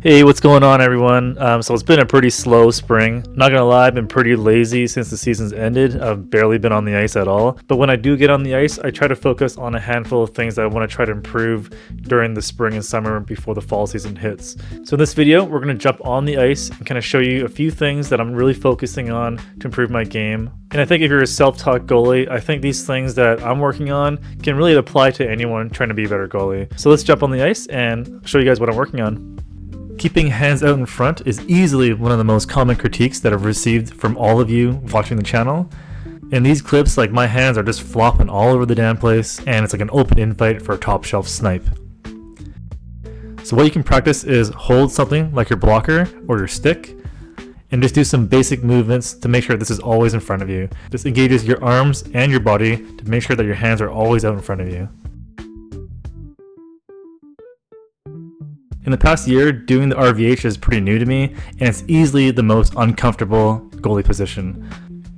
Hey, what's going on, everyone? So it's been a pretty slow spring. Not gonna lie, I've been pretty lazy since the season's ended. I've barely been on the ice at all. But when I do get on the ice, I try to focus on a handful of things that I want to try to improve during the spring and summer before the fall season hits. So in this video, we're gonna jump on the ice and kind of show you a few things that I'm really focusing on to improve my game. And I think if you're a self-taught goalie, I think these things that I'm working on can really apply to anyone trying to be a better goalie. So let's jump on the ice and show you guys what I'm working on. Keeping hands out in front is easily one of the most common critiques that I've received from all of you watching the channel. In these clips, like, my hands are just flopping all over the damn place, and it's like an open invite for a top shelf snipe. So what you can practice is hold something like your blocker or your stick, and just do some basic movements to make sure this is always in front of you. This engages your arms and your body to make sure that your hands are always out in front of you. In the past year, doing the RVH is pretty new to me, and it's easily the most uncomfortable goalie position.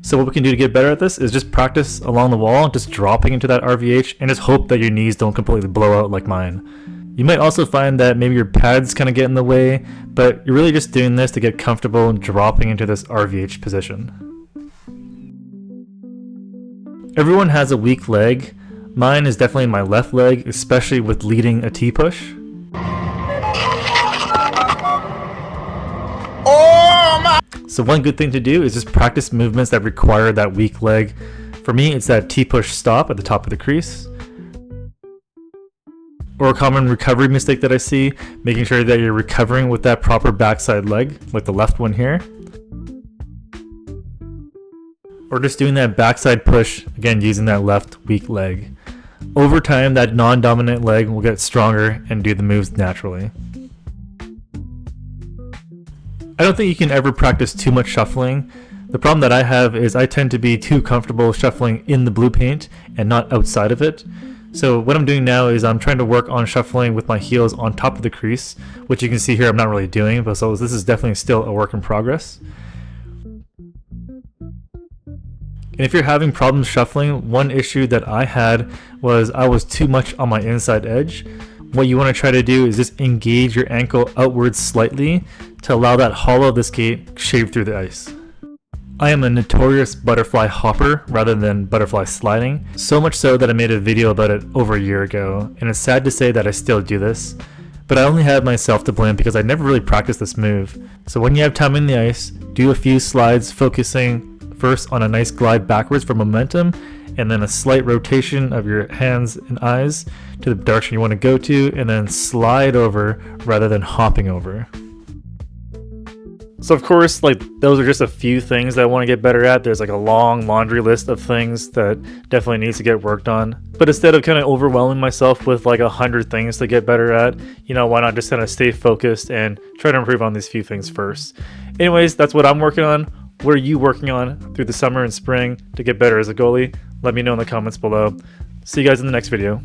So what we can do to get better at this is just practice along the wall, just dropping into that RVH, and just hope that your knees don't completely blow out like mine. You might also find that maybe your pads kind of get in the way, but you're really just doing this to get comfortable and dropping into this RVH position. Everyone has a weak leg. Mine is definitely my left leg, especially with leading a T-push. So one good thing to do is just practice movements that require that weak leg. For me, it's that T-push stop at the top of the crease. Or a common recovery mistake that I see, making sure that you're recovering with that proper backside leg, like the left one here. Or just doing that backside push, again using that left weak leg. Over time, that non-dominant leg will get stronger and do the moves naturally. I don't think you can ever practice too much shuffling. The problem that I have is I tend to be too comfortable shuffling in the blue paint and not outside of it. So what I'm doing now is I'm trying to work on shuffling with my heels on top of the crease, which you can see here I'm not really doing, but so this is definitely still a work in progress. And if you're having problems shuffling, one issue that I had was I was too much on my inside edge. What you want to try to do is just engage your ankle outwards slightly to allow that hollow of the skate shave through the ice. I am a notorious butterfly hopper rather than butterfly sliding, so much so that I made a video about it over a year ago, and it's sad to say that I still do this, but I only have myself to blame because I never really practiced this move. So when you have time in the ice, do a few slides focusing first on a nice glide backwards for momentum, and then a slight rotation of your hands and eyes to the direction you want to go to, and then slide over rather than hopping over. So of course, like, those are just a few things that I want to get better at. There's like a long laundry list of things that definitely needs to get worked on. But instead of kind of overwhelming myself with like 100 things to get better at, why not just kind of stay focused and try to improve on these few things first. Anyways, that's what I'm working on. What are you working on through the summer and spring to get better as a goalie? Let me know in the comments below. See you guys in the next video.